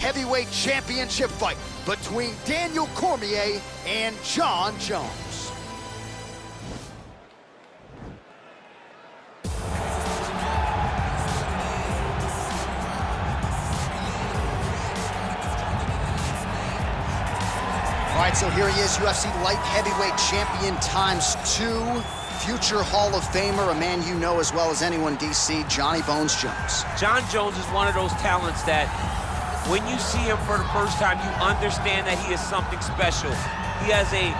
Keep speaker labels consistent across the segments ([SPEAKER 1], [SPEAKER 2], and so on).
[SPEAKER 1] Heavyweight Championship fight between Daniel Cormier and Jon Jones. All right, so here he is, UFC light heavyweight champion ×2, future Hall of Famer, a man you know as well as anyone, DC, Johnny Bones Jones.
[SPEAKER 2] Jon Jones is one of those talents that when you see him for the first time, you understand that he is something special. He has a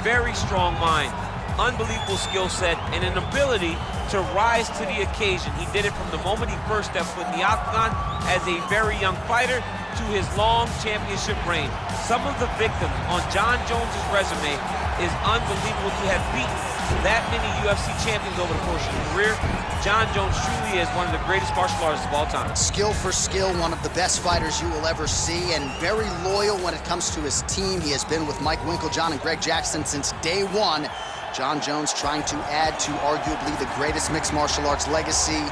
[SPEAKER 2] very strong mind, unbelievable skill set, and an ability to rise to the occasion. He did it from the moment he first stepped foot in the octagon as a very young fighter to his long championship reign. Some of the victims on Jon Jones' resume is unbelievable to have beaten that many UFC champions over the course of his career. Jon Jones truly is one of the greatest martial artists of all time.
[SPEAKER 1] Skill for skill, one of the best fighters you will ever see, and very loyal when it comes to his team. He has been with Mike Winkeljohn and Greg Jackson since day one. Jon Jones trying to add to arguably the greatest mixed martial arts legacy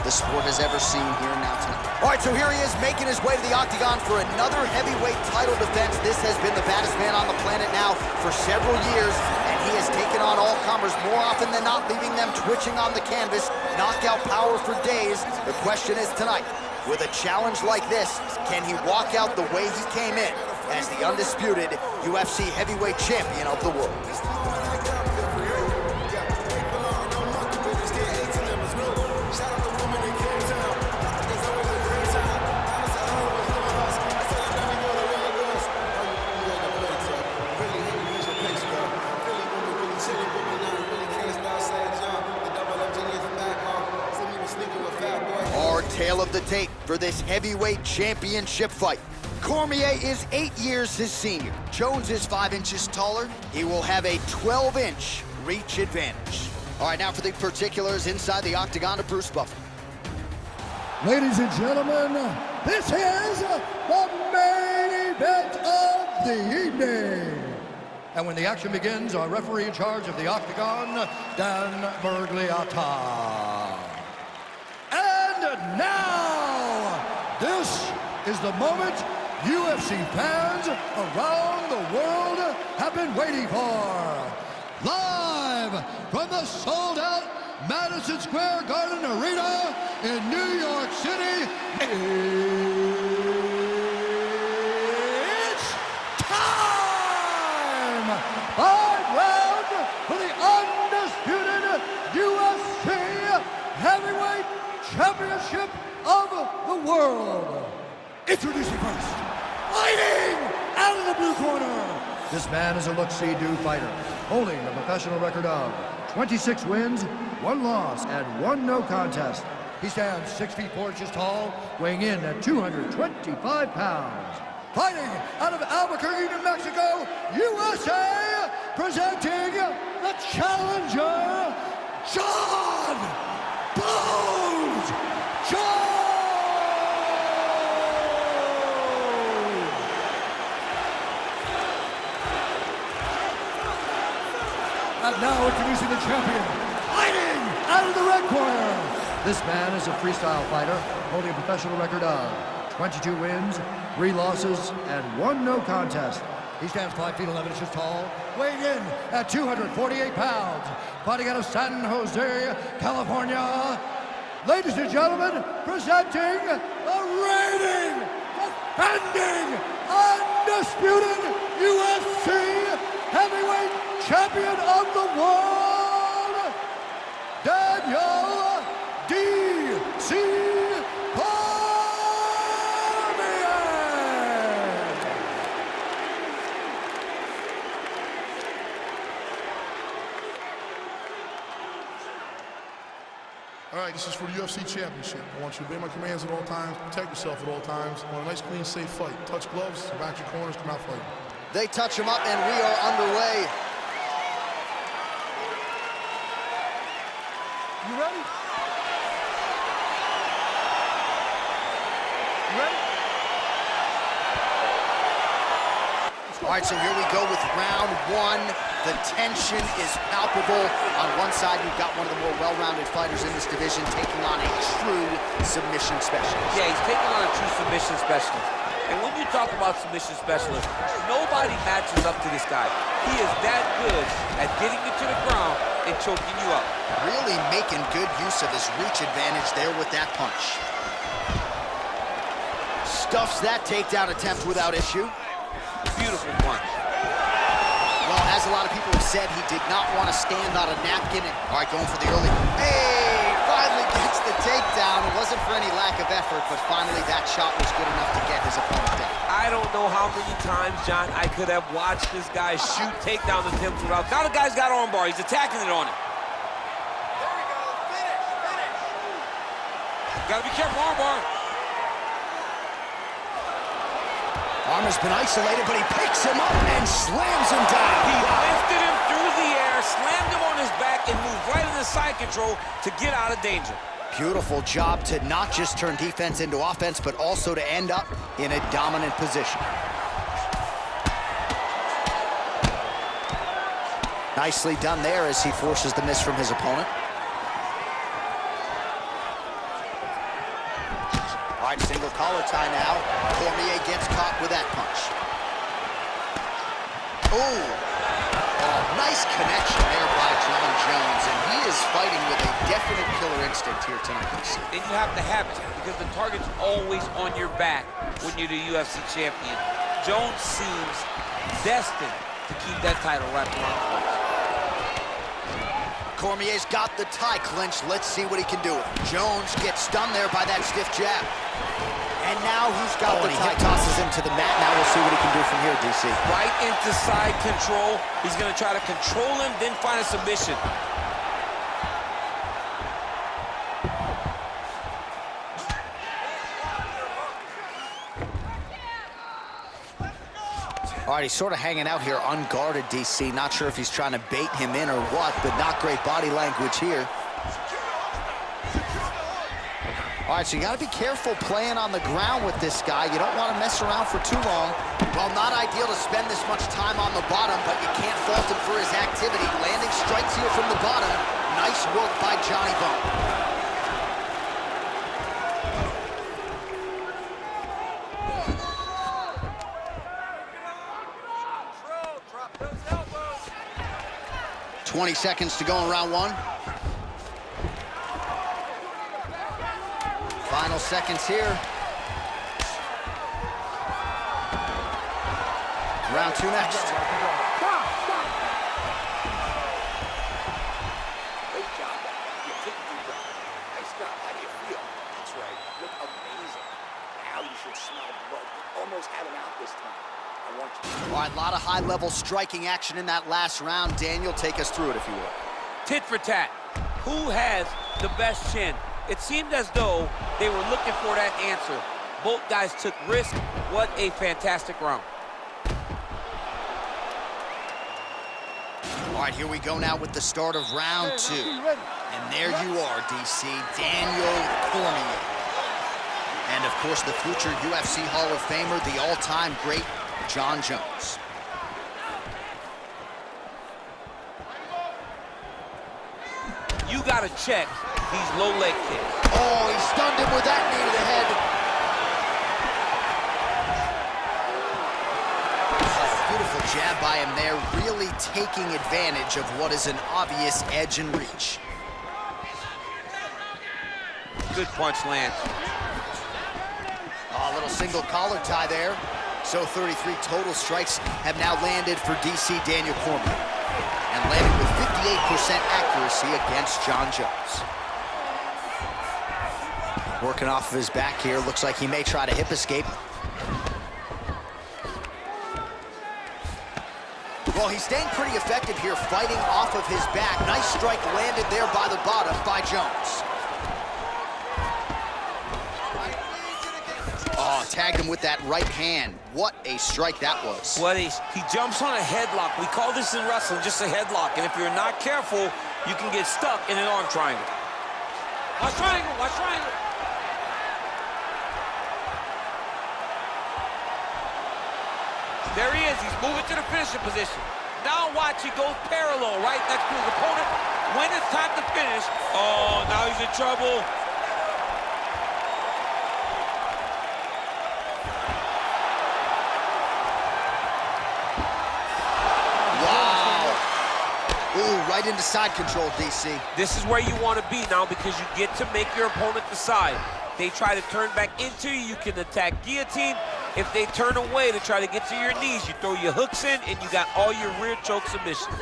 [SPEAKER 1] the sport has ever seen here now tonight. All right, so here he is making his way to the octagon for another heavyweight title defense. This has been the baddest man on the planet now for several years, and he has taken on all comers more often than not, leaving them twitching on the canvas, knockout power for days. The question is tonight, with a challenge like this, can he walk out the way he came in as the undisputed UFC heavyweight champion of the world? Tale of the tape for this heavyweight championship fight. Cormier is 8 years his senior. Jones is 5 inches taller. He will have a 12-inch reach advantage. All right, now for the particulars inside the octagon of Bruce Buffer.
[SPEAKER 3] Ladies and gentlemen, this is the main event of the evening. And when the action begins, our referee in charge of the octagon, Dan Bergliata. Now, this is the moment UFC fans around the world have been waiting for. Live from the sold-out Madison Square Garden Arena in New York City, it's time! 5 rounds for the undisputed UFC heavyweight championship of the world. Introducing first, fighting out of the blue corner. This man is a look-see-do fighter, holding a professional record of 26 wins, 1 loss, and 1 no contest. He stands 6 feet 4 inches tall, weighing in at 225 pounds. Fighting out of Albuquerque, New Mexico, USA, presenting the challenger, Jon Bones Jones! And now introducing the champion, fighting out of the red corner. This man is a freestyle fighter, holding a professional record of 22 wins, 3 losses, and 1 no contest. He stands 5 feet 11 inches tall, weighing in at 248 pounds, fighting out of San Jose, California. Ladies and gentlemen, presenting the reigning, defending, undisputed UFC heavyweight champion of the world, Daniel D.C.
[SPEAKER 4] All right, this is for the UFC Championship. I want you to obey my commands at all times, protect yourself at all times. I want a nice, clean, safe fight. Touch gloves, back your corners, come out fighting.
[SPEAKER 1] They touch him up, and we are underway.
[SPEAKER 3] You ready? You ready?
[SPEAKER 1] All right, so here we go with round 1. The tension is palpable. On one side, you've got one of the more well-rounded fighters in this division taking on a true submission specialist.
[SPEAKER 2] Yeah, he's taking on a true submission specialist. And when you talk about submission specialists, nobody matches up to this guy. He is that good at getting you to the ground and choking you up.
[SPEAKER 1] Really making good use of his reach advantage there with that punch. Stuffs that takedown attempt without issue.
[SPEAKER 2] Beautiful punch.
[SPEAKER 1] Well, as a lot of people have said, he did not want to stand on a napkin. All right, going for the early. Hey, finally gets the takedown. It wasn't for any lack of effort, but finally that shot was good enough to get his opponent down.
[SPEAKER 2] I don't know how many times, John, I could have watched this guy shoot takedown attempts without. Now the guy's got armbar. He's attacking it on him.
[SPEAKER 5] There we go. Finish.
[SPEAKER 2] Gotta be careful, armbar.
[SPEAKER 1] Arm has been isolated, but he picks him up and slams him down.
[SPEAKER 2] He lifted him through the air, slammed him on his back, and moved right into side control to get out of danger.
[SPEAKER 1] Beautiful job to not just turn defense into offense, but also to end up in a dominant position. Nicely done there as he forces the miss from his opponent. All right, single collar tie now. Cormier gets caught with that punch. Oh, nice connection there by John Jones, and he is fighting with a definite killer instinct here tonight.
[SPEAKER 2] And you have to have it, because the target's always on your back when you're the UFC champion. Jones seems destined to keep that title wrapped around his waist.
[SPEAKER 1] Cormier's got the tie clinched. Let's see what he can do with it. Jones gets stunned there by that stiff jab. And now he's got the tie. Tosses him to the mat. Now we'll see what he can do from here, DC.
[SPEAKER 2] Right into side control. He's going to try to control him, then find a submission.
[SPEAKER 1] All right, he's sort of hanging out here unguarded, DC. Not sure if he's trying to bait him in or what, but not great body language here. All right, so you got to be careful playing on the ground with this guy. You don't want to mess around for too long. Well, not ideal to spend this much time on the bottom, but you can't fault him for his activity. Landing strikes here from the bottom. Nice work by Johnny Bone.
[SPEAKER 5] Drop those elbows.
[SPEAKER 1] 20 seconds to go in round one. Final seconds here. Round two next.
[SPEAKER 5] Great job. You took the job. Nice job. How do you feel? That's right. You look amazing. Now you should smell blood. You almost had him out this time. I want you.
[SPEAKER 1] All right, a lot of high-level striking action in that last round. Daniel, take us through it, if you will.
[SPEAKER 2] Tit for tat. Who has the best chin? It seemed as though they were looking for that answer. Both guys took risk. What a fantastic round.
[SPEAKER 1] All right, here we go now with the start of round two. And there you are, DC, Daniel Cormier. And, of course, the future UFC Hall of Famer, the all-time great John Jones.
[SPEAKER 2] You got to check these low leg kicks.
[SPEAKER 1] Oh, he stunned him with that knee to the head. Oh, beautiful jab by him there, really taking advantage of what is an obvious edge and reach.
[SPEAKER 2] Good punch lands.
[SPEAKER 1] Oh, a little single collar tie there. So 33 total strikes have now landed for DC Daniel Cormier. And landed with 58% accuracy against John Jones. Working off of his back here. Looks like he may try to hip escape. Well, he's staying pretty effective here, fighting off of his back. Nice strike landed there by the bottom by Jones. Oh, tagged him with that right hand. What a strike that was.
[SPEAKER 2] He jumps on a headlock. We call this in wrestling just a headlock. And if you're not careful, you can get stuck in an arm triangle. Watch triangle, watch triangle. There he is. He's moving to the finishing position. Now watch, he goes parallel right next to his opponent. When it's time to finish, oh, now he's in trouble.
[SPEAKER 1] right into side control, DC.
[SPEAKER 2] This is where you want to be now because you get to make your opponent decide. They try to turn back into you, you can attack guillotine. If they turn away to try to get to your knees, you throw your hooks in and you got all your rear choke submissions.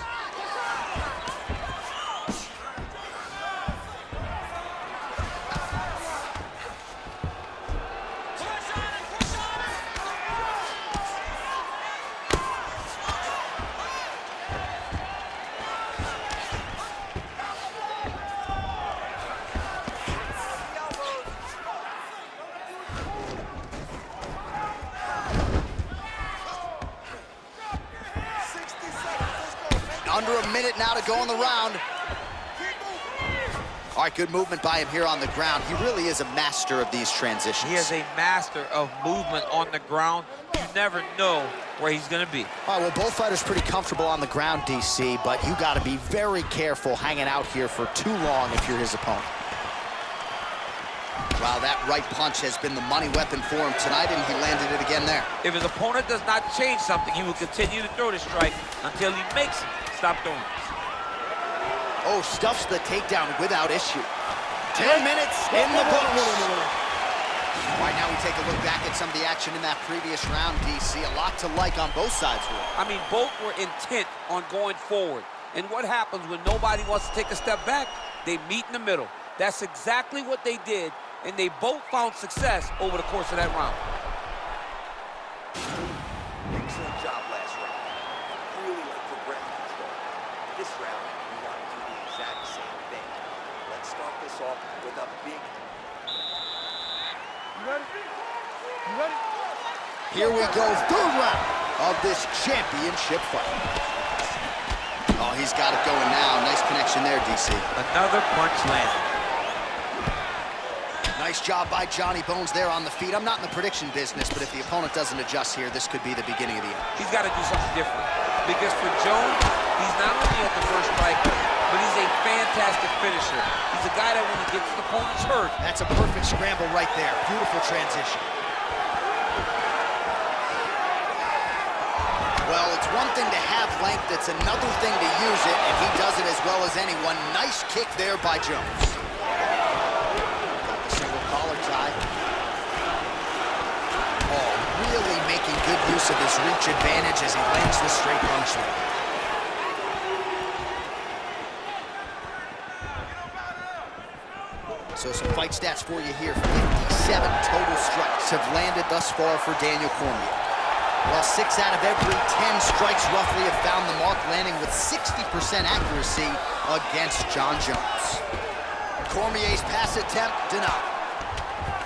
[SPEAKER 1] Under a minute now to go in the round. All right, good movement by him here on the ground. He really is a master of these transitions.
[SPEAKER 2] He is a master of movement on the ground. You never know where he's gonna be.
[SPEAKER 1] All right, well, both fighters pretty comfortable on the ground, DC, but you gotta be very careful hanging out here for too long if you're his opponent. Wow, that right punch has been the money weapon for him tonight, and he landed it again there.
[SPEAKER 2] If his opponent does not change something, he will continue to throw the strike until he makes it stop throwing.
[SPEAKER 1] Oh, stuffs the takedown without issue. 10 minutes in the books. All right, now we take a look back at some of the action in that previous round, DC. A lot to like on both sides here.
[SPEAKER 2] I mean, both were intent on going forward. And what happens when nobody wants to take a step back? They meet in the middle. That's exactly what they did, and they both found success over the course of that round.
[SPEAKER 5] Excellent job last round. Really like for ground control. This round, we want to do the exact same thing. Let's start this off with a big...
[SPEAKER 3] You ready? You ready?
[SPEAKER 1] Here we go, third round of this championship fight. Oh, he's got it going now. Nice connection there, DC.
[SPEAKER 2] Another punch landed.
[SPEAKER 1] Nice job by Johnny Bones there on the feet. I'm not in the prediction business, but if the opponent doesn't adjust here, this could be the beginning of the end.
[SPEAKER 2] He's got to do something different. Because for Jones, he's not only at the first strike, but he's a fantastic finisher. He's a guy that when he gets his opponents hurt.
[SPEAKER 1] That's a perfect scramble right there. Beautiful transition. Well, it's one thing to have length, it's another thing to use it, and he does it as well as anyone. Nice kick there by Jones. Really making good use of his reach advantage as he lands the straight punch there. So some fight stats for you here. 57 total strikes have landed thus far for Daniel Cormier. While 6 out of every 10 strikes roughly have found the mark, landing with 60% accuracy against Jon Jones. Cormier's pass attempt denied.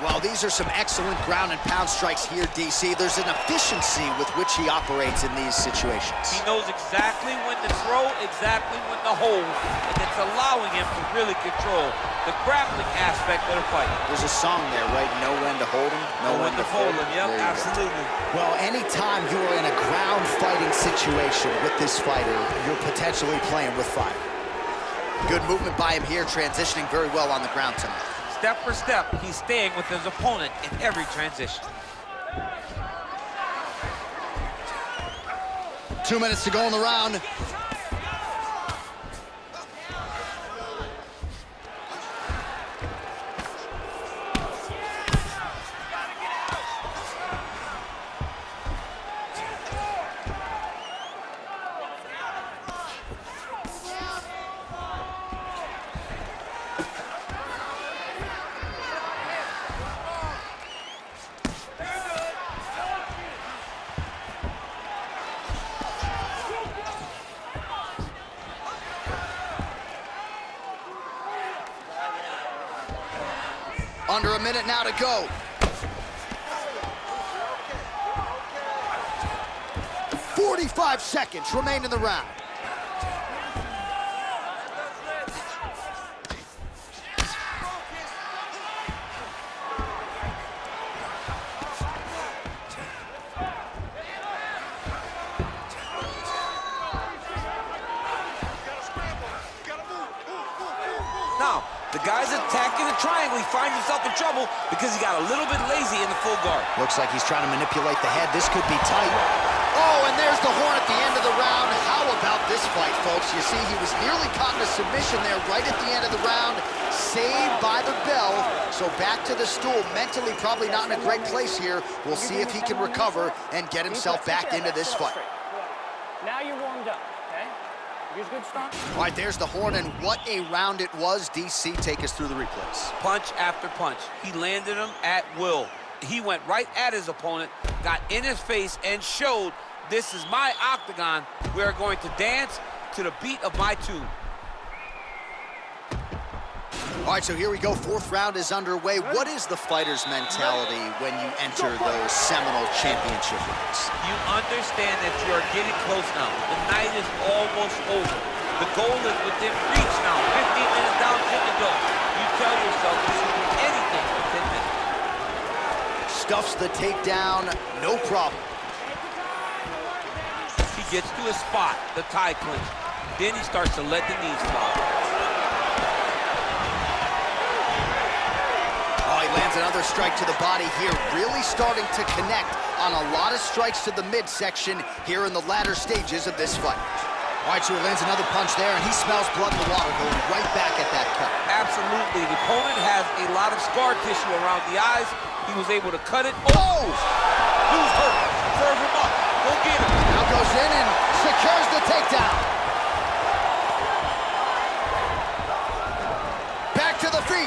[SPEAKER 1] Well, these are some excellent ground and pound strikes here, DC. There's an efficiency with which he operates in these situations.
[SPEAKER 2] He knows exactly when to throw, exactly when to hold, and it's allowing him to really control the grappling aspect of the fight.
[SPEAKER 1] There's a song there, right? Know when to hold him, know when to fold him.
[SPEAKER 2] Yep, absolutely.
[SPEAKER 1] Well, anytime you are in a ground fighting situation with this fighter, you're potentially playing with fire. Good movement by him here, transitioning very well on the ground tonight.
[SPEAKER 2] Step for step, he's staying with his opponent in every transition.
[SPEAKER 1] 2 minutes to go in the round. Under a minute now to go. "45 seconds remain in the round. Now, the
[SPEAKER 2] guy's attacking the triangle. He finds himself in trouble because he got a little bit lazy in the full guard.
[SPEAKER 1] Looks like he's trying to manipulate the head. This could be tight. Oh, and there's the horn at the end of the round. How about this fight, folks? You see, he was nearly caught in a submission there right at the end of the round. Saved by the bell. So back to the stool. Mentally probably not in a great place here. We'll see if he can recover and get himself back into this fight.
[SPEAKER 6] Now you're warmed up, okay? Here's good stuff.
[SPEAKER 1] All right, there's the horn, and what a round it was. DC, take us through the replays.
[SPEAKER 2] Punch after punch. He landed him at will. He went right at his opponent, got in his face, and showed, this is my octagon. We are going to dance to the beat of my tune.
[SPEAKER 1] All right, so here we go. Fourth round is underway. What is the fighter's mentality when you enter those seminal championship rounds?
[SPEAKER 2] You understand that you are getting close now. The night is almost over. The goal is within reach now. 15 minutes down to the go. You tell yourself this will be anything for 10 minutes.
[SPEAKER 1] Stuffs the takedown, no problem.
[SPEAKER 2] He gets to his spot, the tie clinch. Then he starts to let the knees fly.
[SPEAKER 1] Oh, he lands another strike to the body here, really starting to connect on a lot of strikes to the midsection here in the latter stages of this fight. All right, so he lands another punch there, and he smells blood in the water, going right back at that cut.
[SPEAKER 2] Absolutely. The opponent has a lot of scar tissue around the eyes. He was able to cut it. Oh! Who's hurt? Serve him up. Go get him.
[SPEAKER 1] Now goes in and secures the takedown. Back to the feet.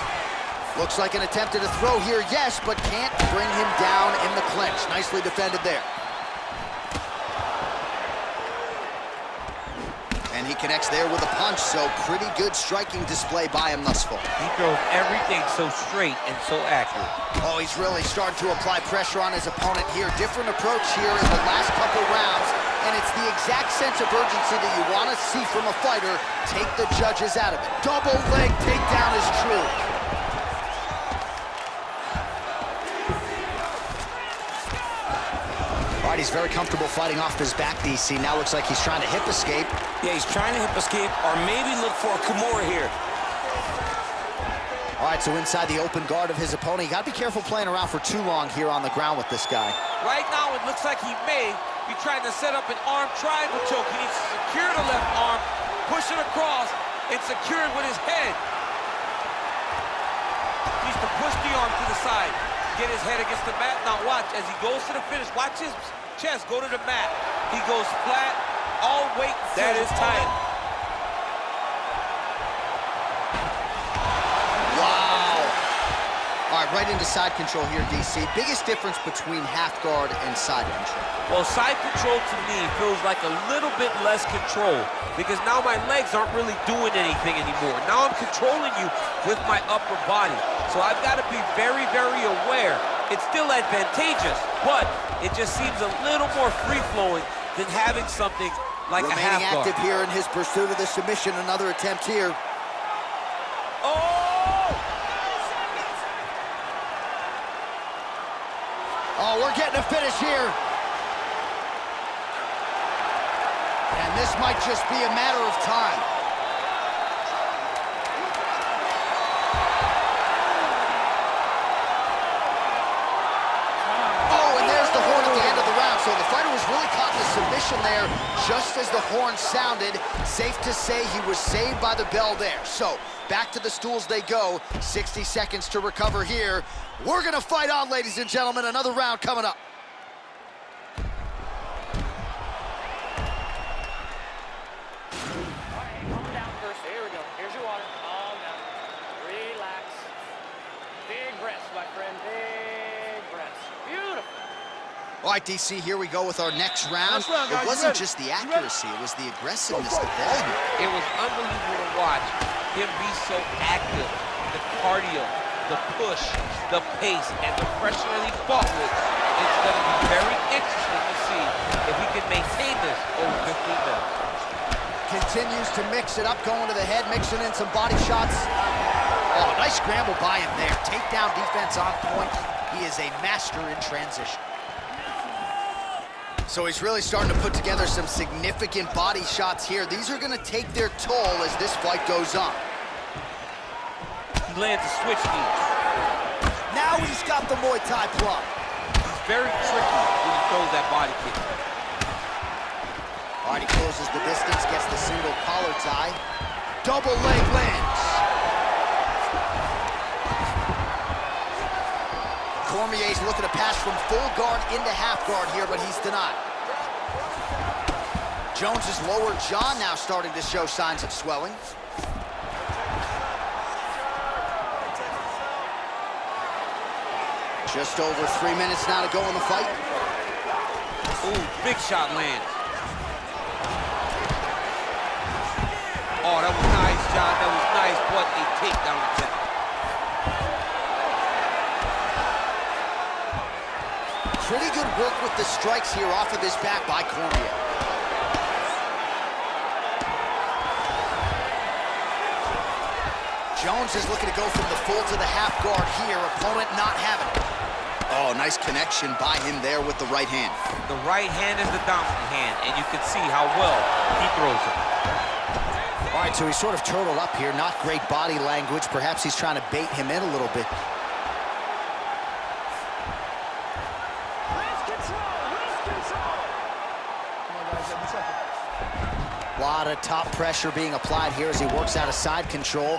[SPEAKER 1] Looks like an attempt at a throw here, yes, but can't bring him down in the clinch. Nicely defended there. And he connects there with a punch, so pretty good striking display by him thus far.
[SPEAKER 2] He throws everything so straight and so accurate.
[SPEAKER 1] Oh, he's really starting to apply pressure on his opponent here. Different approach here in the last couple rounds, and it's the exact sense of urgency that you want to see from a fighter. Take the judges out of it. Double leg takedown is true. All right, he's very comfortable fighting off his back, DC. Now looks like he's trying to hip escape.
[SPEAKER 7] Yeah, he's trying to hip escape or maybe look for a Cormier here.
[SPEAKER 1] All right, so inside the open guard of his opponent. You got to be careful playing around for too long here on the ground with this guy.
[SPEAKER 2] Right now, it looks like he may be trying to set up an arm triangle choke. He needs to secure the left arm, push it across, and secure it with his head. He needs to push the arm to the side, get his head against the mat. Now watch, as he goes to the finish, watch his chest go to the mat. He goes flat, all weight.
[SPEAKER 7] That is tight.
[SPEAKER 1] Wow. All right, right into side control here, DC. Biggest difference between half guard and side control?
[SPEAKER 2] Well, side control to me feels like a little bit less control because now my legs aren't really doing anything anymore. Now I'm controlling you with my upper body. So I've got to be very, very aware. It's still advantageous, but it just seems a little more free-flowing than having something like a half guard.
[SPEAKER 1] Remaining active here in his pursuit of the submission. Another attempt here.
[SPEAKER 2] Oh!
[SPEAKER 1] Oh, we're getting a finish here. And this might just be a matter of time. So the fighter was really caught in a submission there just as the horn sounded. Safe to say he was saved by the bell there. So back to the stools they go. 60 seconds to recover here. We're going to fight on, ladies and gentlemen. Another round coming up.
[SPEAKER 6] All right, calm down first. Here we go. Here's your water. Calm down. Relax. Big breaths, my friend. Big breaths. Beautiful.
[SPEAKER 1] All right, DC, here we go with our next round. It wasn't just the accuracy, it was the aggressiveness, the volume.
[SPEAKER 2] It was unbelievable to watch him be so active. The cardio, the push, the pace, and the pressure that he fought with. It's going to be very interesting to see if he can maintain this over 15 minutes.
[SPEAKER 1] Continues to mix it up, going to the head, mixing in some body shots. Oh, nice scramble by him there. Takedown defense on point. He is a master in transition. So he's really starting to put together some significant body shots here. These are going to take their toll as this fight goes on.
[SPEAKER 2] He lands a switch knee.
[SPEAKER 1] Now he's got the Muay Thai plug.
[SPEAKER 2] He's very tricky when he throws that body kick.
[SPEAKER 1] All right, he closes the distance, gets the single collar tie. Double leg lands. Cormier's looking to pass from full guard into half guard here, but he's denied. Jones's lower jaw now starting to show signs of swelling. Just over 3 minutes now to go in the fight.
[SPEAKER 2] Ooh, big shot lands. Oh, that was nice, John. That was nice. What a takedown attempt.
[SPEAKER 1] Pretty good work with the strikes here off of his back by Cormier. Jones is looking to go from the full to the half guard here. Opponent not having it. Oh, nice connection by him there with the right hand.
[SPEAKER 2] The right hand is the dominant hand, and you can see how well he throws it.
[SPEAKER 1] All right, so he's sort of turtled up here. Not great body language. Perhaps he's trying to bait him in a little bit. A lot of top pressure being applied here as he works out of side control.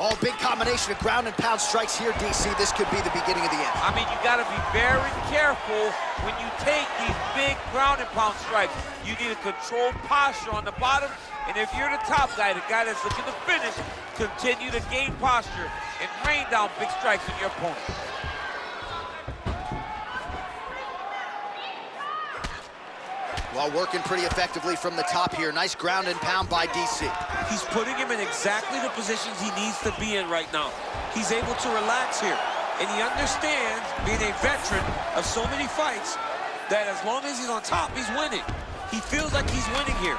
[SPEAKER 1] Oh, big combination of ground and pound strikes here, DC. This could be the beginning of the end.
[SPEAKER 2] I mean, you got to be very careful when you take these big ground and pound strikes. You need a controlled posture on the bottom, and if you're the top guy, the guy that's looking to finish, continue to gain posture and rain down big strikes on your opponent.
[SPEAKER 1] Well, working pretty effectively from the top here. Nice ground and pound by DC.
[SPEAKER 7] He's putting him in exactly the positions he needs to be in right now. He's able to relax here, and he understands, being a veteran of so many fights, that as long as he's on top, he's winning. He feels like he's winning here.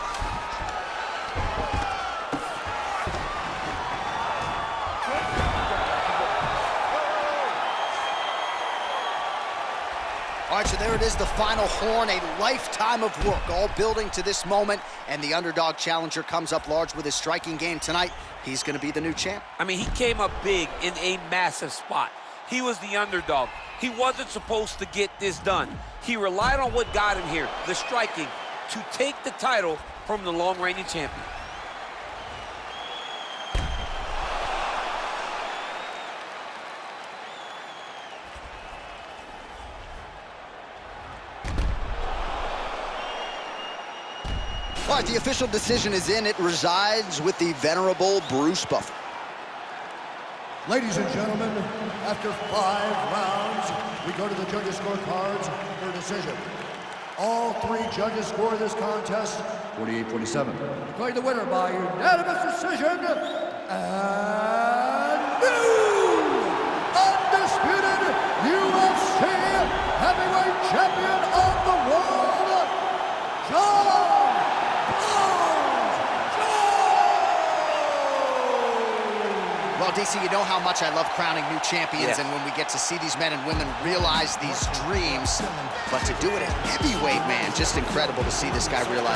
[SPEAKER 1] All right, so there it is, the final horn, a lifetime of work, all building to this moment, and the underdog challenger comes up large with his striking game tonight. He's going to be the new champ.
[SPEAKER 2] I mean, he came up big in a massive spot. He was the underdog. He wasn't supposed to get this done. He relied on what got him here, the striking, to take the title from the long-reigning champion.
[SPEAKER 1] All right, the official decision is in. It resides with the venerable Bruce Buffer.
[SPEAKER 3] Ladies and gentlemen, after 5 rounds, we go to the judges' scorecards for a decision. All 3 judges score this contest 48-47. Declared the winner by unanimous decision, and new undisputed UFC heavyweight champion of the world, John.
[SPEAKER 1] Well, DC, you know how much I love crowning new champions,
[SPEAKER 2] Yeah.
[SPEAKER 1] and when we get to see these men and women realize these dreams, but to do it at heavyweight, man, just incredible to see this guy realize